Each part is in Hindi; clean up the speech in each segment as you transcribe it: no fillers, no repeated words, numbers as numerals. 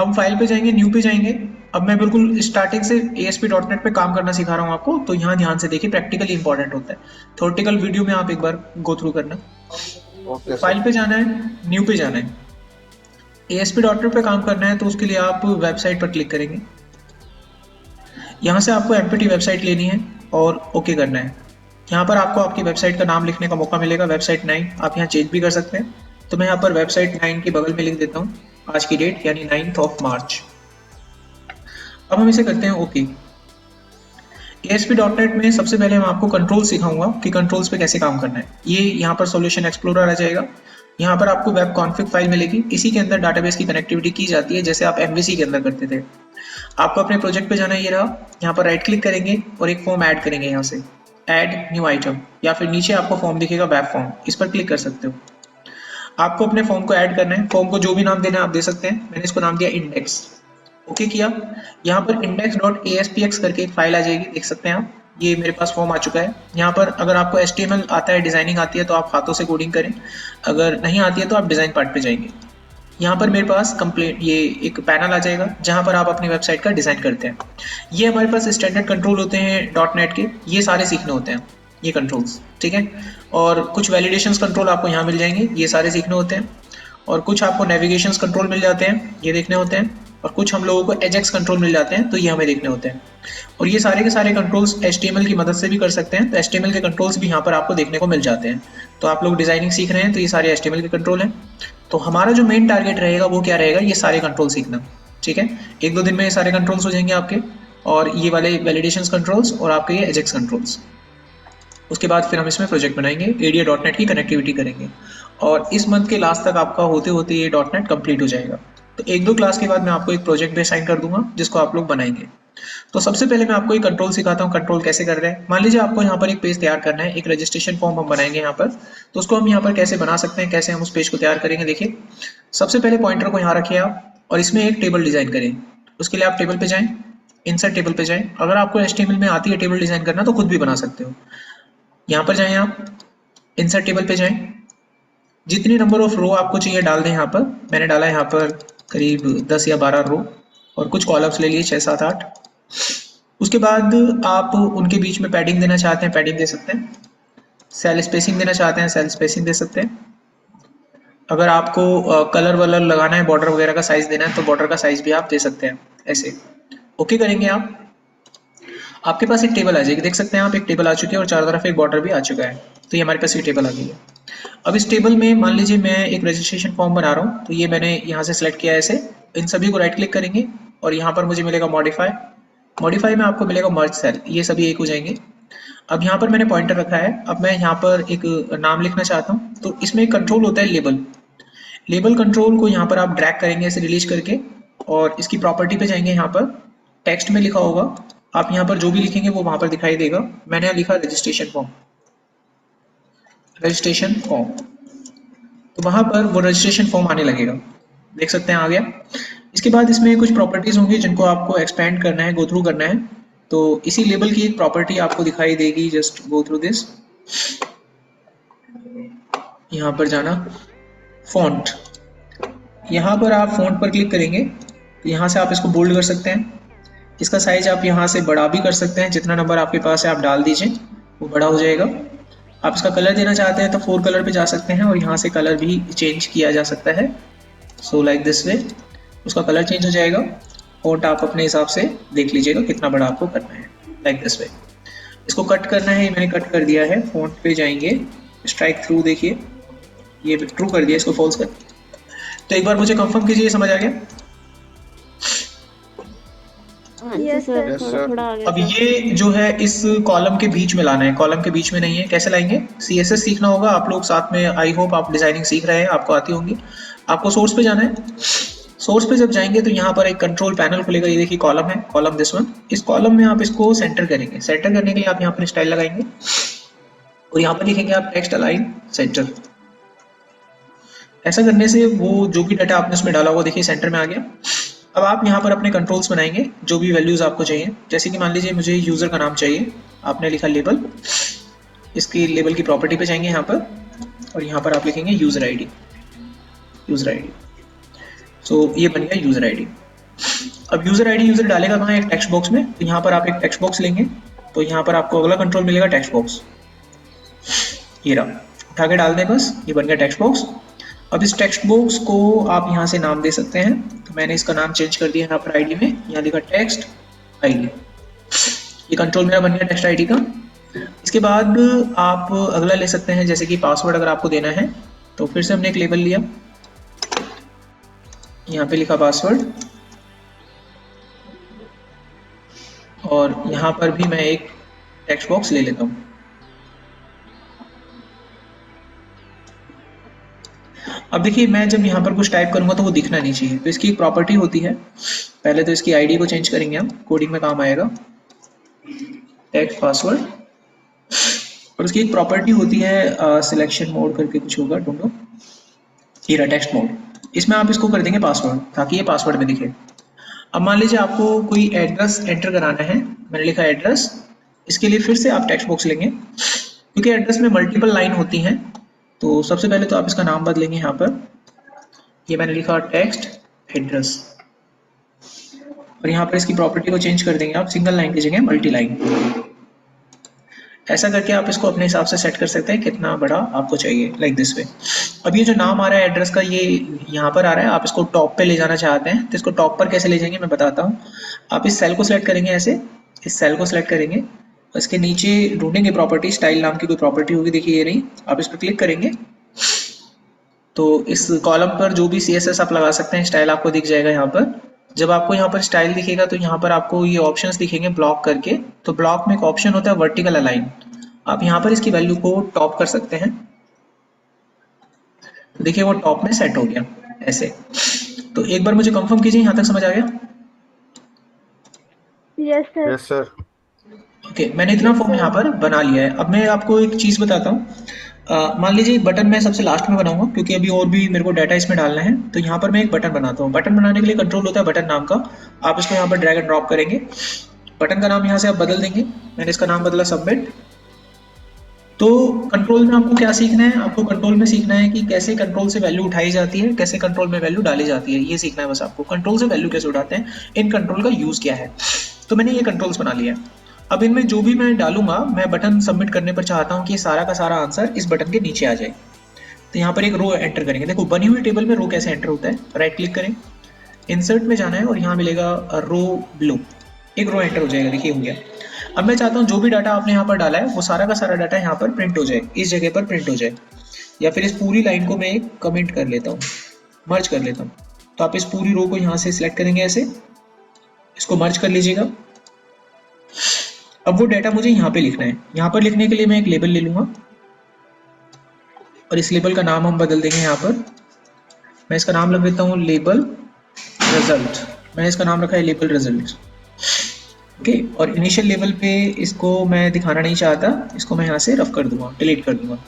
हम फाइल पे जाएंगे, न्यू पे जाएंगे। अब मैं बिल्कुल स्टार्टिंग से ASP.NET पे काम करना सिखा रहा हूँ आपको, तो यहाँ ध्यान से देखिए, प्रैक्टिकली इंपॉर्टेंट होता है। थ्योरेटिकल वीडियो में आप एक बार गो थ्रू करना। Okay sir. फाइल पे जाना है, न्यू पे जाना है। ASP.NET पे काम करना है तो उसके लिए आप वेबसाइट पर क्लिक करेंगे। यहाँ से आपको एमपीटी वेबसाइट लेनी है और ओके करना है। यहाँ पर आपको आपकी वेबसाइट का नाम लिखने का मौका मिलेगा, वेबसाइट 9। आप यहाँ चेंज भी कर सकते हैं, तो मैं यहाँ पर वेबसाइट 9 के बगल में लिख देता हूँ आज की डेट, यानी 9 मार्च। अब हम इसे करते हैं ओके। ASP.NEट में सबसे पहले मैं आपको कंट्रोल सिखाऊंगा कि कंट्रोल्स पे कैसे काम करना है। ये यहाँ पर सॉल्यूशन एक्सप्लोरर आ जाएगा। यहाँ पर आपको वेब कॉन्फ़िग फाइल मिलेगी, इसी के अंदर डाटाबेस की कनेक्टिविटी की जाती है, जैसे आप MVC के अंदर करते थे। आपको अपने प्रोजेक्ट पे जाना है, ये रहा। यहाँ पर राइट क्लिक करेंगे और एक फॉर्म ऐड करेंगे, यहाँ से ऐड न्यू आइटम, या फिर नीचे आपको फॉर्म दिखेगा वेब फॉर्म, इस पर क्लिक कर सकते हो। आपको अपने फॉर्म को ऐड करना है। फॉर्म को जो भी नाम देना है आप दे सकते हैं, मैंने इसको नाम दिया इंडेक्स। ओके किया। यहाँ पर index.aspx करके एक फाइल आ जाएगी, देख सकते हैं आप। ये मेरे पास फॉर्म आ चुका है। यहाँ पर अगर आपको HTML आता है, डिजाइनिंग आती है, तो आप हाथों से कोडिंग करें। अगर नहीं आती है तो आप डिजाइन पार्ट पे जाएंगे। यहाँ पर मेरे पास कंप्लीट ये एक पैनल आ जाएगा, जहाँ पर आप अपनी वेबसाइट का डिजाइन करते हैं। ये हमारे पास स्टैंडर्ड कंट्रोल होते हैं .NET के, ये सारे सीखने होते हैं, ये कंट्रोल्स, ठीक है। और कुछ वैलिडेशंस कंट्रोल आपको यहाँ मिल जाएंगे, ये सारे सीखने होते हैं। और कुछ आपको नेविगेशंस कंट्रोल मिल जाते हैं, ये देखने होते हैं। और कुछ हम लोगों को एजेक्स कंट्रोल मिल जाते हैं, तो ये हमें देखने होते हैं। और ये सारे के सारे कंट्रोल्स HTML की मदद से भी कर सकते हैं, तो HTML के कंट्रोल्स भी यहाँ पर आपको देखने को मिल जाते हैं। तो आप लोग डिजाइनिंग सीख रहे हैं, तो ये सारे HTML के कंट्रोल हैं। तो हमारा जो मेन टारगेट रहेगा वो क्या रहेगा, ये सारे कंट्रोल सीखना, ठीक है। 1-2 दिन में ये सारे कंट्रोल्स हो जाएंगे आपके, और ये वाले वैलिडेशंस कंट्रोल्स और आपके ये एजेक्स कंट्रोल्स। उसके बाद फिर हम इसमें प्रोजेक्ट बनाएंगे, ADA.NET की कनेक्टिविटी करेंगे, और इस मंथ के लास्ट तक आपका होते होते ये .NET कंप्लीट हो जाएगा। तो 1-2 क्लास के बाद मैं आपको एक प्रोजेक्ट भी असाइन कर दूंगा, जिसको आप लोग बनाएंगे। तो सबसे पहले मैं आपको एक कंट्रोल सिखाता हूँ, कंट्रोल कैसे कर रहे हैं। मान लीजिए आपको यहाँ पर एक पेज तैयार करना है, एक रजिस्ट्रेशन फॉर्म हम बनाएंगे यहाँ पर। तो उसको हम यहाँ पर कैसे बना सकते हैं, कैसे हम उस पेज को तैयार करेंगे, देखिए। सबसे पहले पॉइंटर को यहाँ रखिए आप, और इसमें एक टेबल डिजाइन करें। उसके लिए आप टेबल पे जाएं, इंसर्ट टेबल पे जाएं। अगर आपको HTML में आती है टेबल डिजाइन करना, तो खुद भी बना सकते हो। यहाँ पर जाएं आप, इंसर्ट टेबल पे जाएं। जितनी नंबर ऑफ रो आपको चाहिए डाल दें यहाँ पर। मैंने डाला है यहाँ पर करीब 10 या 12 रो, और कुछ कॉलम्स ले लिए 6, 7, 8। उसके बाद आप उनके बीच में पैडिंग देना चाहते हैं, पैडिंग दे सकते हैं। सेल स्पेसिंग देना चाहते हैं, सेल स्पेसिंग दे सकते हैं। अगर आपको कलर वलर लगाना है, बॉर्डर वगैरह का साइज देना है, तो बॉर्डर का साइज भी आप दे सकते हैं, ऐसे। ओके करेंगे आप। आपके पास एक टेबल आ जाएगी, देख सकते हैं आप, एक टेबल आ चुकी है और चारों तरफ एक बॉर्डर भी आ चुका है। तो ये हमारे पास ये टेबल आ गई है। अब इस टेबल में मान लीजिए मैं एक रजिस्ट्रेशन फॉर्म बना रहा हूँ, तो ये मैंने यहाँ से सिलेक्ट किया है ऐसे। इन सभी को राइट क्लिक करेंगे, और यहाँ पर मुझे मिलेगा मॉडिफाई। मॉडिफाई में आपको मिलेगा मर्ज सेल, ये सभी एक हो जाएंगे। अब यहाँ पर मैंने पॉइंटर रखा है। अब मैं यहाँ पर एक नाम लिखना चाहता हूँ, तो इसमें एक कंट्रोल होता है लेबल। लेबल कंट्रोल को यहाँ पर आप ड्रैग करेंगे ऐसे रिलीज करके, और इसकी प्रॉपर्टी पे जाएंगे। यहाँ पर टेक्स्ट में लिखा होगा, आप यहाँ पर जो भी लिखेंगे वो वहां पर दिखाई देगा। मैंने यहाँ लिखा रजिस्ट्रेशन फॉर्म, रजिस्ट्रेशन फॉर्म। तो वहां पर वो रजिस्ट्रेशन फॉर्म आने लगेगा, देख सकते हैं आ गया। इसके बाद इसमें कुछ प्रॉपर्टीज होंगी जिनको आपको एक्सपेंड करना है, गो थ्रू करना है। तो इसी लेबल की एक प्रॉपर्टी आपको दिखाई देगी, जस्ट गो थ्रू दिस। यहाँ पर जाना, फॉन्ट, यहाँ पर आप फॉन्ट पर क्लिक करेंगे, तो यहाँ से आप इसको बोल्ड कर सकते हैं। इसका साइज आप यहाँ से बड़ा भी कर सकते हैं, जितना नंबर आपके पास है आप डाल दीजिए, वो बड़ा हो जाएगा। आप इसका कलर देना चाहते हैं तो 4 कलर पे जा सकते हैं, और यहाँ से कलर भी चेंज किया जा सकता है। सो लाइक दिस वे उसका कलर चेंज हो जाएगा। फॉन्ट आप अपने हिसाब से देख लीजिएगा कितना बड़ा आपको करना है, लाइक दिस वे। इसको कट करना है, मैंने कट कर दिया है। फॉन्ट पे जाएंगे, स्ट्राइक थ्रू, देखिए ये ट्रू कर दिया, इसको फॉल्स कर। तो एक बार मुझे कंफर्म कीजिए, समझ आ गया? यस सर, यस थोड़ा सर। थोड़ा आ गया अब सर। ये जो है इस कॉलम के बीच में लाना है, कॉलम के बीच में नहीं है। कैसे लाएंगे? CSS सीखना होगा आप लोग साथ में। आई होप आप डिजाइनिंग सीख रहे हैं, आपको आती होंगी। आपको सोर्स पे जाना है। सोर्स पे जब जाएंगे तो यहाँ पर एक कंट्रोल पैनल खुलेगा, ये देखिए कॉलम है, कॉलम दिस वन। इस कॉलम में आप इसको सेंटर करेंगे। सेंटर करने के लिए आप यहाँ पर स्टाइल लगाएंगे, और यहाँ पर लिखेंगे आप टेक्स्ट अलाइन सेंटर। ऐसा करने से वो जो भी डाटा आपने उसमें डाला, वो देखिए सेंटर में आ गया। अब आप यहाँ पर अपने कंट्रोल्स बनाएंगे, जो भी वैल्यूज आपको चाहिए। जैसे कि मान लीजिए मुझे यूजर का नाम चाहिए, आपने लिखा लेबल। इसकी लेबल की प्रॉपर्टी पे जाएंगे यहाँ पर, और यहाँ पर आप लिखेंगे यूजर आईडी, यूजर आईडी। सो ये बन गया यूजर आईडी। अब यूजर आईडी यूजर डालेगा कहाँ, एक टेक्स्ट बॉक्स में, तो यहाँ पर आप एक टेक्स्ट बॉक्स लेंगे, तो यहाँ पर आपको अगला कंट्रोल मिलेगा टेक्स्ट बॉक्स, ये रहा, उठा के डाल दें बस, ये बन गया टेक्स्ट बॉक्स। अब इस टेक्स्ट बॉक्स को आप यहाँ से नाम दे सकते हैं, तो मैंने इसका नाम चेंज कर दिया यहाँ पर आईडी में, यहाँ लिखा टेक्स्ट आईडी, ये कंट्रोल मेरा बन गया टेक्स्ट आईडी का। इसके बाद आप अगला ले सकते हैं, जैसे कि पासवर्ड अगर आपको देना है, तो फिर से हमने एक लेबल लिया, यहाँ पे लिखा पासवर्ड, और यहाँ पर भी मैं एक टेक्स्ट बॉक्स ले लेता हूँ। अब देखिए मैं जब यहाँ पर कुछ टाइप करूंगा तो वो दिखना नहीं चाहिए, तो इसकी एक प्रॉपर्टी होती है, पहले तो इसकी आईडी को चेंज करेंगे हम, कोडिंग में काम आएगा, टेक्स्ट पासवर्ड, और उसकी एक प्रॉपर्टी होती है सिलेक्शन मोड करके कुछ होगा, ढूंढो, ये रहा टेक्स्ट मोड, इसमें आप इसको कर देंगे पासवर्ड, ताकि ये पासवर्ड में दिखे। अब मान लीजिए आपको कोई एड्रेस एंटर कराना है, मैंने लिखा एड्रेस, इसके लिए फिर से आप टेक्स्ट बॉक्स लेंगे, क्योंकि एड्रेस में मल्टीपल लाइन होती हैं, तो सबसे पहले तो आप इसका नाम बदलेंगे, यहाँ पर ये मैंने लिखा टेक्स्ट एड्रेस, और यहाँ पर इसकी प्रॉपर्टी को चेंज कर देंगे आप, सिंगल लाइन की जगह मल्टी लाइन। ऐसा करके आप इसको अपने हिसाब से सेट कर सकते हैं कितना बड़ा आपको चाहिए, लाइक दिस वे। अब ये जो नाम आ रहा है एड्रेस का, ये यहाँ पर आ रहा है, आप इसको टॉप पे ले जाना चाहते हैं, तो इसको टॉप पर कैसे ले जाएंगे मैं बताता हूँ। आप इस सेल को सिलेक्ट करेंगे, ऐसे इस सेल को सिलेक्ट करेंगे, इसके नीचे ढूंढेंगे प्रॉपर्टी, स्टाइल नाम की कोई प्रॉपर्टी होगी, देखिए ये रही, आप इस पर क्लिक करेंगे, तो इस कॉलम पर जो भी CSS आप लगा सकते हैं, स्टाइल आपको दिख जाएगा यहाँ पर। जब आपको यहाँ पर स्टाइल दिखेगा तो यहाँ पर आपको ये ऑप्शंस दिखेंगे ब्लॉक करके, तो ब्लॉक में एक ऑप्शन होता है वर्टिकल अलाइन, आप यहाँ पर इसकी वैल्यू को टॉप कर सकते हैं, तो देखिए वो टॉप में सेट हो गया ऐसे। तो एक बार मुझे कंफर्म कीजिए, यहाँ तक समझ आ गया? Yes sir. Yes sir. Okay, मैंने इतना फॉर्म यहाँ पर बना लिया है। अब मैं आपको एक चीज़ बताता हूँ, मान लीजिए बटन मैं सबसे लास्ट में बनाऊंगा, क्योंकि अभी और भी मेरे को डाटा इसमें डालना है, तो यहाँ पर मैं एक बटन बनाता हूँ। बटन बनाने के लिए कंट्रोल होता है बटन नाम का, आप इसको यहाँ पर ड्रैग एंड ड्रॉप करेंगे, बटन का नाम यहाँ से आप बदल देंगे, मैंने इसका नाम बदला सबमिट। तो कंट्रोल में आपको क्या सीखना है, आपको कंट्रोल में सीखना है कि कैसे कंट्रोल से वैल्यू उठाई जाती है, कैसे कंट्रोल में वैल्यू डाली जाती है, ये सीखना है बस आपको। कंट्रोल से वैल्यू कैसे उठाते हैं, इन कंट्रोल का यूज़ क्या है, तो मैंने ये कंट्रोल्स बना लिया। अब इनमें जो भी मैं डालूंगा, मैं बटन सबमिट करने पर चाहता हूँ कि सारा का सारा आंसर इस बटन के नीचे आ जाए, तो यहाँ पर एक रो एंटर करेंगे। देखो बनी हुई टेबल में रो कैसे एंटर होता है, राइट क्लिक करें, इंसर्ट में जाना है और यहाँ मिलेगा रो ब्लू, एक रो एंटर हो जाएगा, देखिए हो गया। अब मैं चाहता हूँ जो भी डाटा आपने यहाँ पर डाला है वो सारा का सारा डाटा यहाँ पर प्रिंट हो जाए, इस जगह पर प्रिंट हो जाए, या फिर इस पूरी लाइन को मैं एक कमेंट कर लेता हूँ, मर्ज कर लेता हूँ। तो आप इस पूरी रो को यहाँ से सिलेक्ट करेंगे, ऐसे इसको मर्ज कर लीजिएगा। अब वो डाटा मुझे यहाँ पे लिखना है, यहाँ पर लिखने के लिए मैं एक लेबल ले लूंगा और इस लेबल का नाम हम बदल देंगे। यहाँ पर मैं इसका नाम रख देता हूँ लेबल रिजल्ट, मैंने इसका नाम रखा है लेबल रिजल्ट, ओके। और इनिशियल लेवल पे इसको मैं दिखाना नहीं चाहता, इसको मैं यहाँ से रफ कर दूंगा, डिलीट कर दूंगा,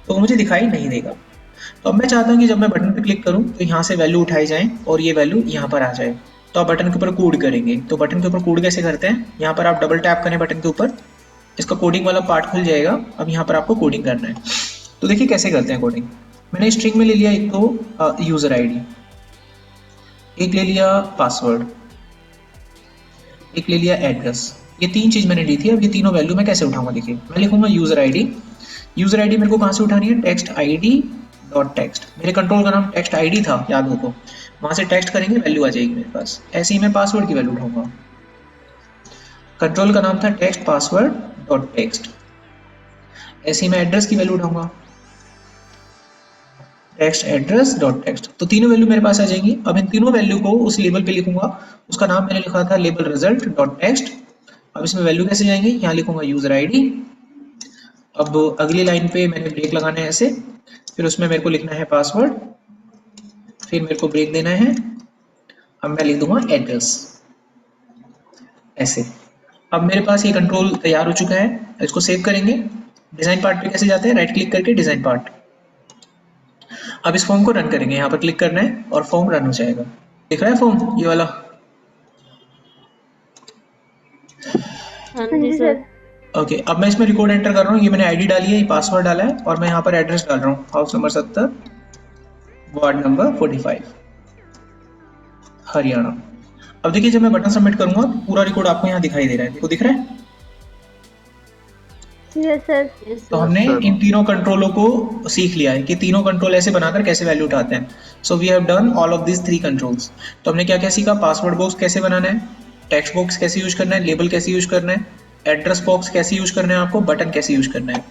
तो वो मुझे दिखाई नहीं देगा। तो अब मैं चाहता हूँ कि जब मैं बटन पे क्लिक करूँ तो यहाँ से वैल्यू उठाई जाए और ये वैल्यू यहाँ पर आ जाए। तो आप बटन के ऊपर कोड करेंगे, तो बटन के ऊपर कोड कैसे करते हैं, यहाँ पर आप डबल टैप करें बटन के ऊपर, इसका कोडिंग वाला पार्ट खुल जाएगा। अब यहाँ पर आपको कोडिंग करना है, तो देखिए कैसे करते हैं कोडिंग। मैंने स्ट्रिंग में ले लिया एक तो यूजर आईडी, एक ले लिया पासवर्ड, एक ले लिया एड्रेस, ये तीन चीज मैंने ली थी। अब ये तीनों वैल्यू मैं कैसे उठाऊंगा, देखिए मैं लिखूंगा यूजर आईडी, यूजर आईडी मेरे को कहाँ से उठानी है, टेक्स्ट आईडी डॉट टेक्स्ट, मेरे कंट्रोल का नाम टेक्स्ट आईडी था याद हो तो, वहां से टेक्स्ट करेंगे वैल्यू आ जाएगी मेरे पास। ऐसे ही मैं पासवर्ड की वैल्यू उठाऊंगा, कंट्रोल का नाम था टेक्स्ट पासवर्ड डॉट टेक्स्ट। ऐसे ही मैं एड्रेस की वैल्यू उठाऊंगा, टेक्स्ट एड्रेस डॉट टेक्स्ट। तो तीनों वैल्यू मेरे पास आ जाएंगी। अब इन तीनों वैल्यू को उस लेबल पे लिखूंगा, उसका नाम मैंने लिखा था लेबल रिजल्ट डॉट टेक्स्ट। अब इसमें वैल्यू कैसे जाएंगे, यहाँ लिखूंगा यूजर आईडी। अब अगली लाइन पे मैंने ब्रेक लगाना है ऐसे, फिर उसमें मेरे को लिखना है पासवर्ड, फिर मेरे को ब्रेक देना है, अब मैं लिख दूंगा एड्रेस ऐसे। अब मेरे पास ये कंट्रोल तैयार हो चुका है, इसको सेव करेंगे। डिजाइन पार्ट पे कैसे जाते हैं, राइट क्लिक करके डिजाइन पार्ट। अब इस फॉर्म को रन करेंगे, यहाँ पर क्लिक करना है और फॉर्म रन हो जाएगा। दिख रहा है फॉर्म ये वाला? हाँ जी सर। ओके, अब मैं इसमें रिकॉर्ड एंटर कर रहा हूँ, ये मैंने आईडी डाली है, ये पासवर्ड डाला है और मैं यहाँ पर एड्रेस डाल रहा हूँ, house number 70 ward number 45 Haryana. अब देखिए जब मैं बटन सबमिट करूंगा तो पूरा रिकॉर्ड आपको यहाँ दिखाई दे रहा है, देखो दिख रहा है। Yes sir. तो हमने इन तीनों कंट्रोलों को सीख लिया है कि तीनों कंट्रोल ऐसे बनाकर कैसे वैल्यू उठाते हैं। So we have done all of this 3 controls. तो हमने क्या क्या सीखा, पासवर्ड बॉक्स कैसे बनाना है, टेक्स्ट बॉक्स कैसे यूज करना है, लेबल कैसे यूज करना है, एड्रेस बॉक्स कैसे यूज करना है, आपको बटन कैसे यूज करना है।